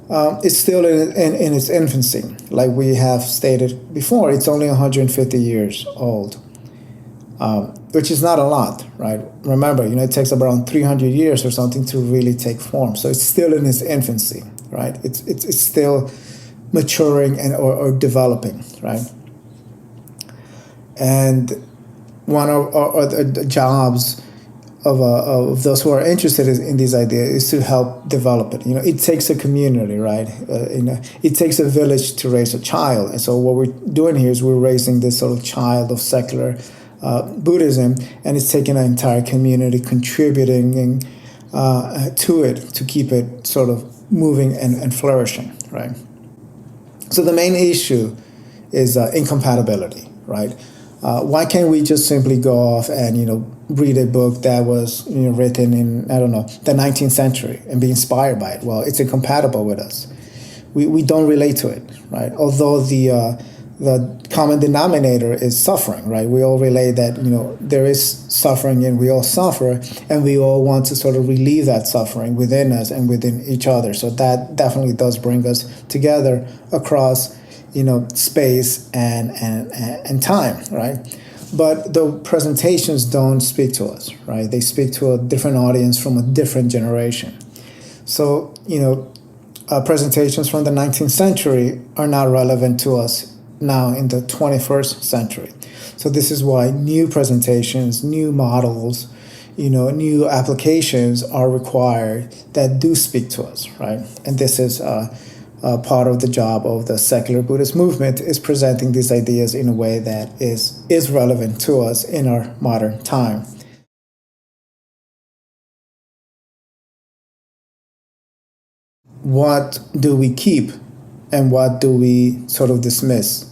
It's still in its infancy. Like we have stated before, it's only 150 years old, which is not a lot, right? Remember, it takes around 300 years or something to really take form. So it's still in its infancy, right? It's still maturing or developing, right? And one of the jobs of those who are interested in these ideas is to help develop it. It takes a community, right? It takes a village to raise a child. And so what we're doing here is we're raising this sort of child of secular Buddhism, and it's taking an entire community contributing to it to keep it sort of moving and flourishing, right? So the main issue is incompatibility, right? Why can't we just simply go off and read a book that was written in, I don't know, the 19th century and be inspired by it? Well, it's incompatible with us. We don't relate to it, right? Although the common denominator is suffering, right? We all relate that there is suffering and we all suffer, and we all want to sort of relieve that suffering within us and within each other. So that definitely does bring us together across space and time, right? But the presentations don't speak to us, right? They speak to a different audience from a different generation. So, presentations from the 19th century are not relevant to us now in the 21st century. So this is why new presentations, new models, new applications are required that do speak to us, right? And this is part of the job of the secular Buddhist movement, is presenting these ideas in a way that is relevant to us in our modern time. What do we keep and what do we sort of dismiss?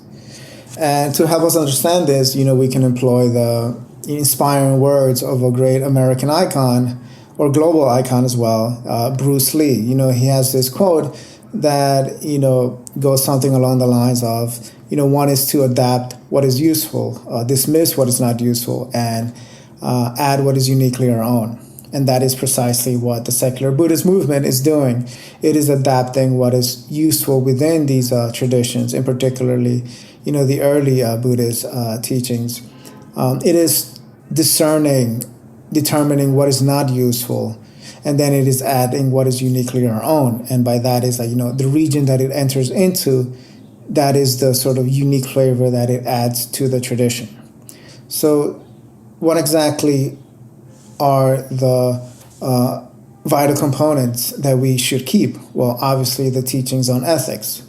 And to help us understand this, we can employ the inspiring words of a great American icon or global icon as well, Bruce Lee. He has this quote that goes something along the lines of one is to adapt what is useful, dismiss what is not useful, and add what is uniquely our own. And that is precisely what the secular Buddhist movement is doing. It is adapting what is useful within these traditions, in particularly the early Buddhist teachings. It is determining what is not useful, and then it is adding what is uniquely our own. And by that is the region that it enters into, that is the sort of unique flavor that it adds to the tradition. So what exactly are the vital components that we should keep? Well, obviously the teachings on ethics,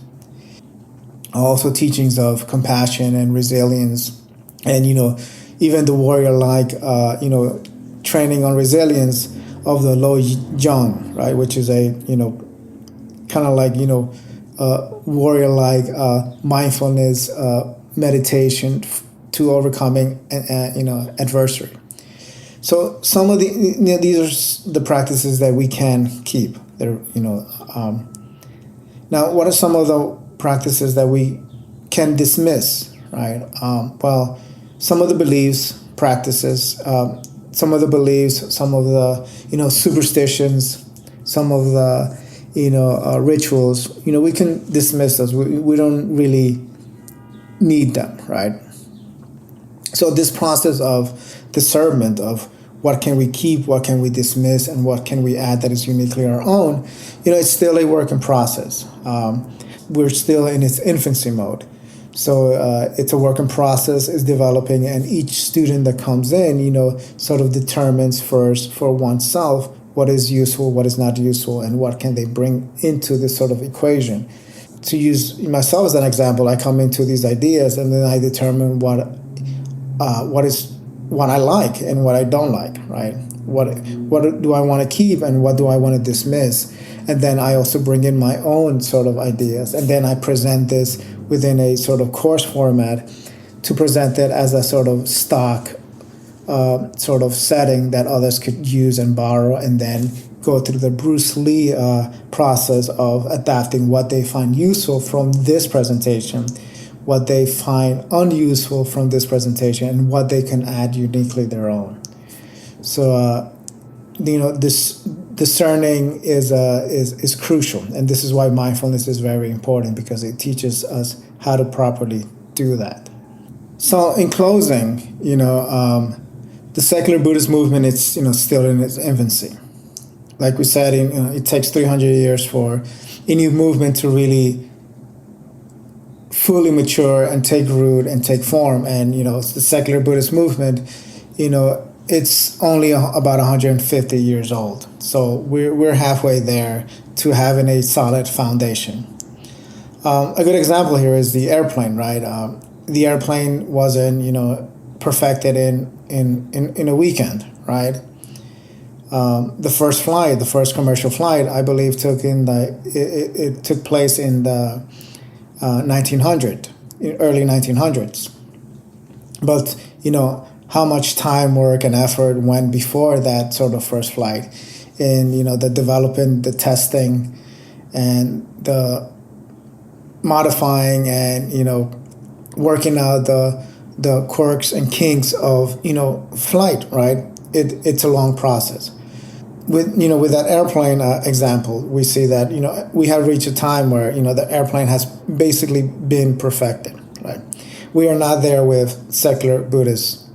also teachings of compassion and resilience, and even the warrior-like training on resilience of the Lo Jong, right, which is a kind of like warrior-like mindfulness meditation to overcoming adversity. So some of these are the practices that we can keep. Now, what are some of the practices that we can dismiss? Right. Well, some of the beliefs, practices, some of the beliefs, some of the superstitions, some of the rituals. We can dismiss those. We don't really need them, right? So this process of discernment of what can we keep, what can we dismiss, and what can we add that is uniquely our own, it's still a work in process. We're still in its infancy mode. So it's a work in process, it's developing, and each student that comes in, sort of determines first for oneself what is useful, what is not useful, and what can they bring into this sort of equation. To use myself as an example, I come into these ideas and then I determine what I like and what I don't like, right? What do I want to keep and what do I want to dismiss? And then I also bring in my own sort of ideas, and then I present this within a sort of course format to present it as a sort of stock sort of setting that others could use and borrow, and then go through the Bruce Lee process of adapting what they find useful from this presentation, what they find unuseful from this presentation, and what they can add uniquely their own. So, discerning is crucial, and this is why mindfulness is very important, because it teaches us how to properly do that. So, in closing, the secular Buddhist movement is still in its infancy. Like we said, it takes 300 years for any movement to really fully mature and take root and take form. And the secular Buddhist movement, it's only about 150 years old. So we're halfway there to having a solid foundation. A good example here is the airplane, right? The airplane wasn't perfected in a weekend, right? The first commercial flight, I believe, it took place in the 1900, early 1900s. But how much time, work, and effort went before that sort of first flight, in the developing, the testing, and the modifying, and working out the quirks and kinks of flight, right? It's a long process. With that airplane example, we see that we have reached a time where the airplane has basically been perfected, right? We are not there with secular Buddhism,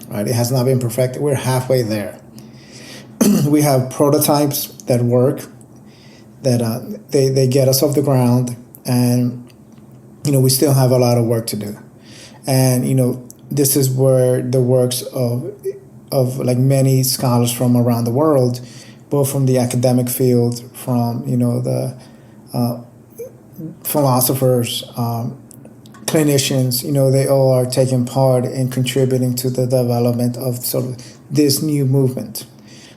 right? It has not been perfected. We're halfway there. We have prototypes that work, that they get us off the ground, and we still have a lot of work to do. And this is where the works of like many scholars from around the world, both from the academic field, from the philosophers, clinicians, they all are taking part in contributing to the development of sort of this new movement.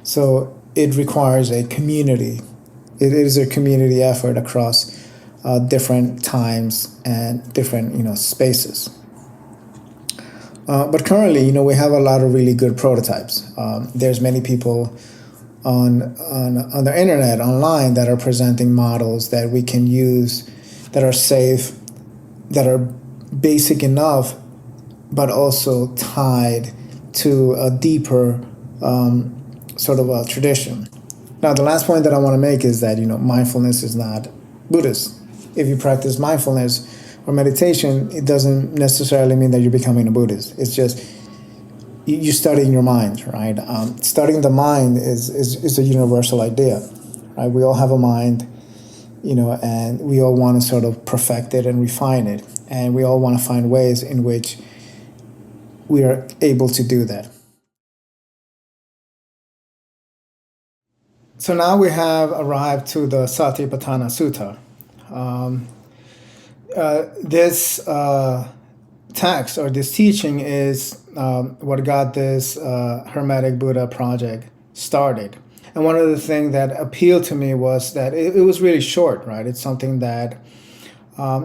So it requires a community. It is a community effort across different times and different spaces. But currently, we have a lot of really good prototypes. There's many people on the internet, online, that are presenting models that we can use, that are safe, that are basic enough, but also tied to a deeper sort of a tradition. Now, the last point that I want to make is that mindfulness is not Buddhist. If you practice mindfulness or meditation, it doesn't necessarily mean that you're becoming a Buddhist. It's just you're studying your mind, right? Studying the mind is a universal idea, right? We all have a mind, and we all want to sort of perfect it and refine it, and we all want to find ways in which we are able to do that. So now we have arrived to the Satipatthana Sutta. This text, or this teaching, is what got this Hermetic Buddha project started. And one of the things that appealed to me was that it was really short, right? It's something that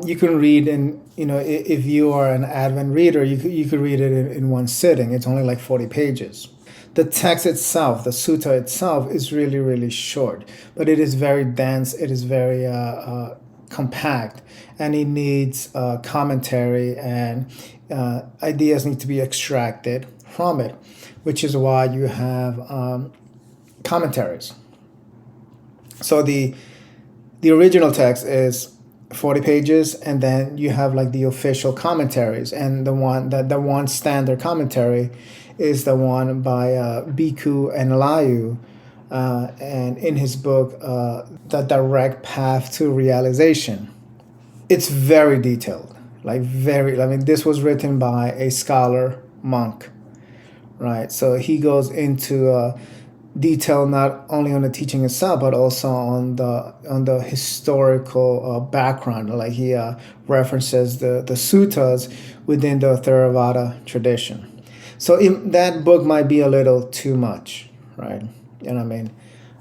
you can read in, if you are an avid reader, you could read it in one sitting. It's only like 40 pages. The text itself, the sutta itself, is really, really short, but it is very dense. It is very compact, and it needs commentary, and ideas need to be extracted from it, which is why you have commentaries. So the original text is 40 pages, and then you have like the official commentaries, and the one standard commentary is the one by Bhikkhu Analayu, and in his book, The Direct Path to Realization. It's very detailed, this was written by a scholar monk, right? So he goes into detail not only on the teaching itself, but also on the historical background. Like he references the suttas within the Theravada tradition. So that book might be a little too much, right?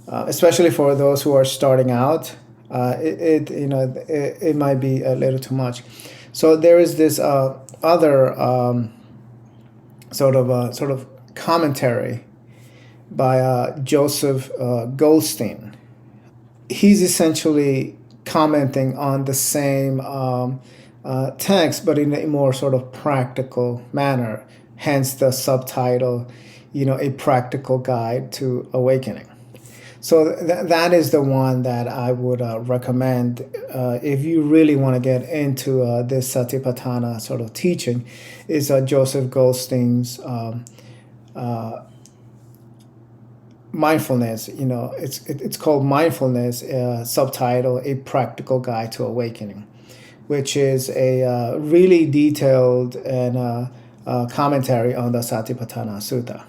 Especially for those who are starting out, it might be a little too much. So there is this other sort of commentary by Joseph Goldstein. He's essentially commenting on the same text, but in a more sort of practical manner. Hence the subtitle, a practical guide to awakening. So that is the one that I would recommend if you really want to get into this Satipatthana sort of teaching, is Joseph Goldstein's Mindfulness. It's called Mindfulness, subtitle A Practical Guide to Awakening, which is a really detailed and commentary on the Satipatthana Sutta.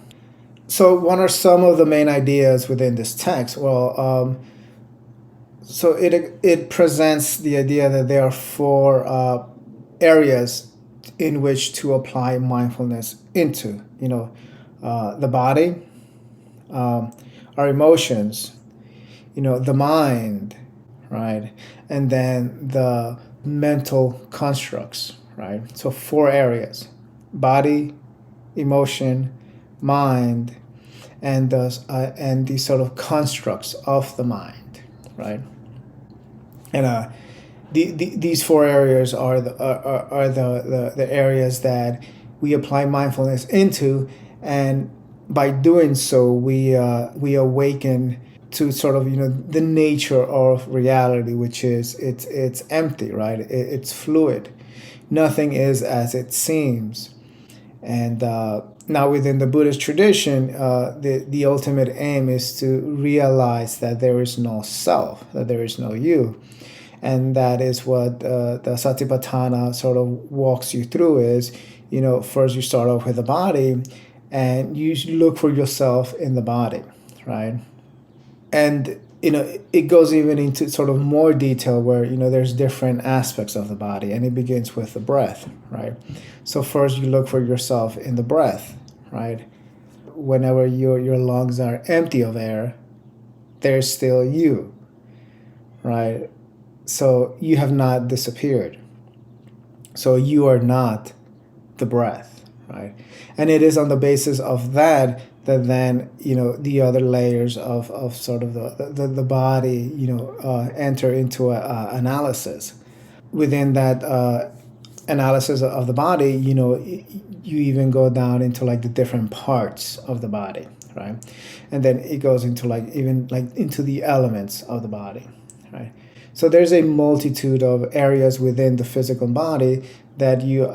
So what are some of the main ideas within this text? Well, so it presents the idea that there are four areas in which to apply mindfulness into. The body, our emotions, the mind, right, and then the mental constructs, right. So four areas: body, emotion, mind, and these sort of constructs of the mind, right? And these four areas are the areas that we apply mindfulness into, and by doing so, we awaken to sort of the nature of reality, which is it's empty, right? It's fluid. Nothing is as it seems, and now, within the Buddhist tradition, the ultimate aim is to realize that there is no self, that there is no you. And that is what the Satipatthana sort of walks you through is, first you start off with the body, and you look for yourself in the body, right? And, it goes even into sort of more detail where, there's different aspects of the body, and it begins with the breath, right? So first you look for yourself in the breath, right? Whenever your lungs are empty of air, there's still you, right? So you have not disappeared. So you are not the breath, right? And it is on the basis of that then the other layers of sort of the body enter into analysis. Within that analysis of the body, you even go down into like the different parts of the body, right? And then it goes into into the elements of the body, right? So there's a multitude of areas within the physical body that you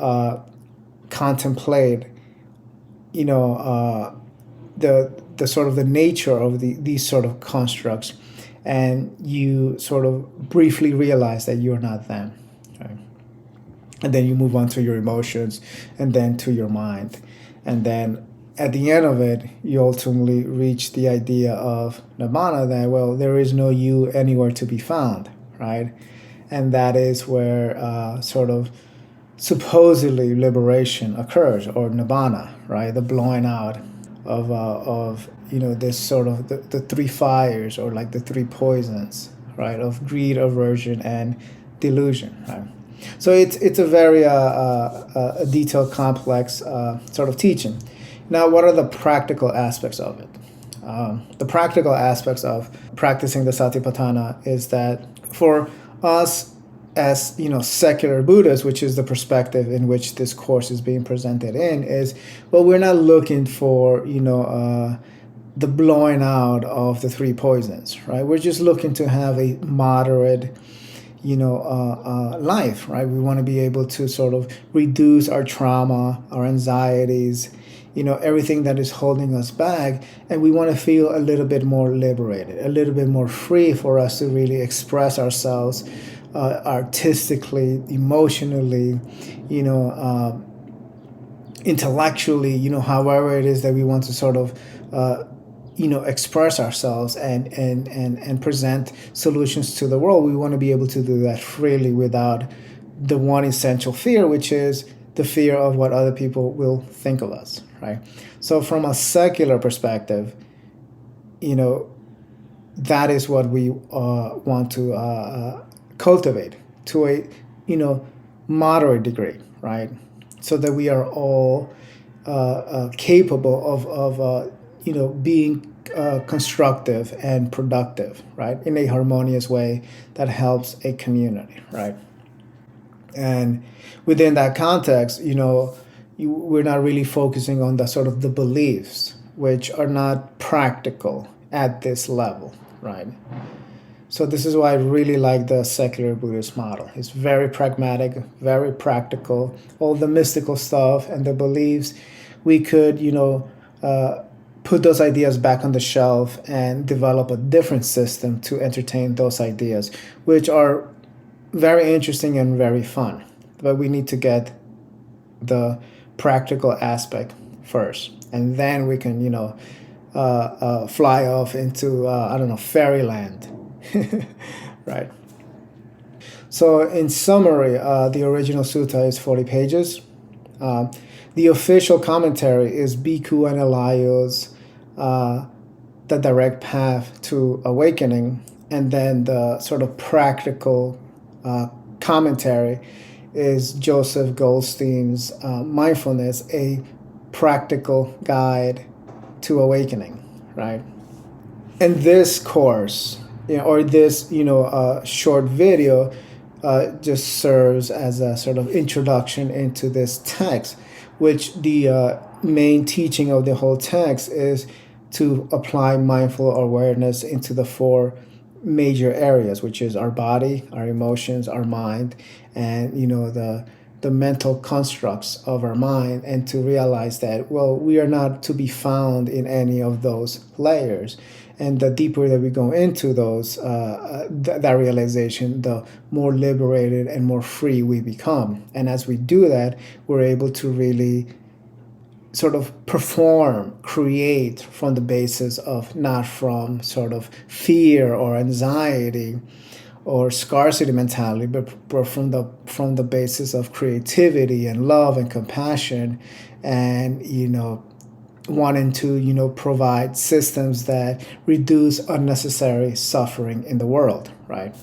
contemplate, the sort of the nature of these sort of constructs, and you sort of briefly realize that you're not them, right? And then you move on to your emotions, and then to your mind, and then at the end of it, you ultimately reach the idea of Nibbana, that, well, there is no you anywhere to be found, right? And that is where sort of supposedly liberation occurs, or Nibbana, right? The blowing out of this sort of the three fires, or like the three poisons, right? Of greed, aversion, and delusion, right? So it's a very a detailed, complex sort of teaching. Now, what are the practical aspects of it? The practical aspects of practicing the Satipatthana is that for us as secular Buddhists, which is the perspective in which this course is being presented in, is, well, we're not looking for the blowing out of the three poisons, right? We're just looking to have a moderate life, right? We want to be able to sort of reduce our trauma, our anxieties, everything that is holding us back, and we want to feel a little bit more liberated, a little bit more free, for us to really express ourselves artistically, emotionally, intellectually, however it is that we want to sort of express ourselves and present solutions to the world. We want to be able to do that freely, without the one essential fear, which is the fear of what other people will think of us, right? So from a secular perspective, that is what we want to cultivate to a moderate degree, right? So that we are all capable of being constructive and productive, right, in a harmonious way that helps a community, right? And within that context, we're not really focusing on the sort of the beliefs, which are not practical at this level, right? So this is why I really like the secular Buddhist model. It's very pragmatic, very practical. All the mystical stuff and the beliefs, we could, put those ideas back on the shelf and develop a different system to entertain those ideas, which are very interesting and very fun. But we need to get the practical aspect first, and then we can, fly off into, fairyland. Right. So in summary, the original sutta is 40 pages. The official commentary is Bhikkhu Analayo's The Direct Path to Awakening, and then the sort of practical commentary is Joseph Goldstein's Mindfulness, a practical guide to awakening, right? And this course, or this, short video just serves as a sort of introduction into this text, which the main teaching of the whole text is to apply mindful awareness into the four major areas, which is our body, our emotions, our mind, and the mental constructs of our mind, and to realize that, well, we are not to be found in any of those layers. And the deeper that we go into those, that realization, the more liberated and more free we become. And as we do that, we're able to really sort of perform, create from the basis of, not from sort of fear or anxiety or scarcity mentality, but from the basis of creativity and love and compassion, and wanting to provide systems that reduce unnecessary suffering in the world, right?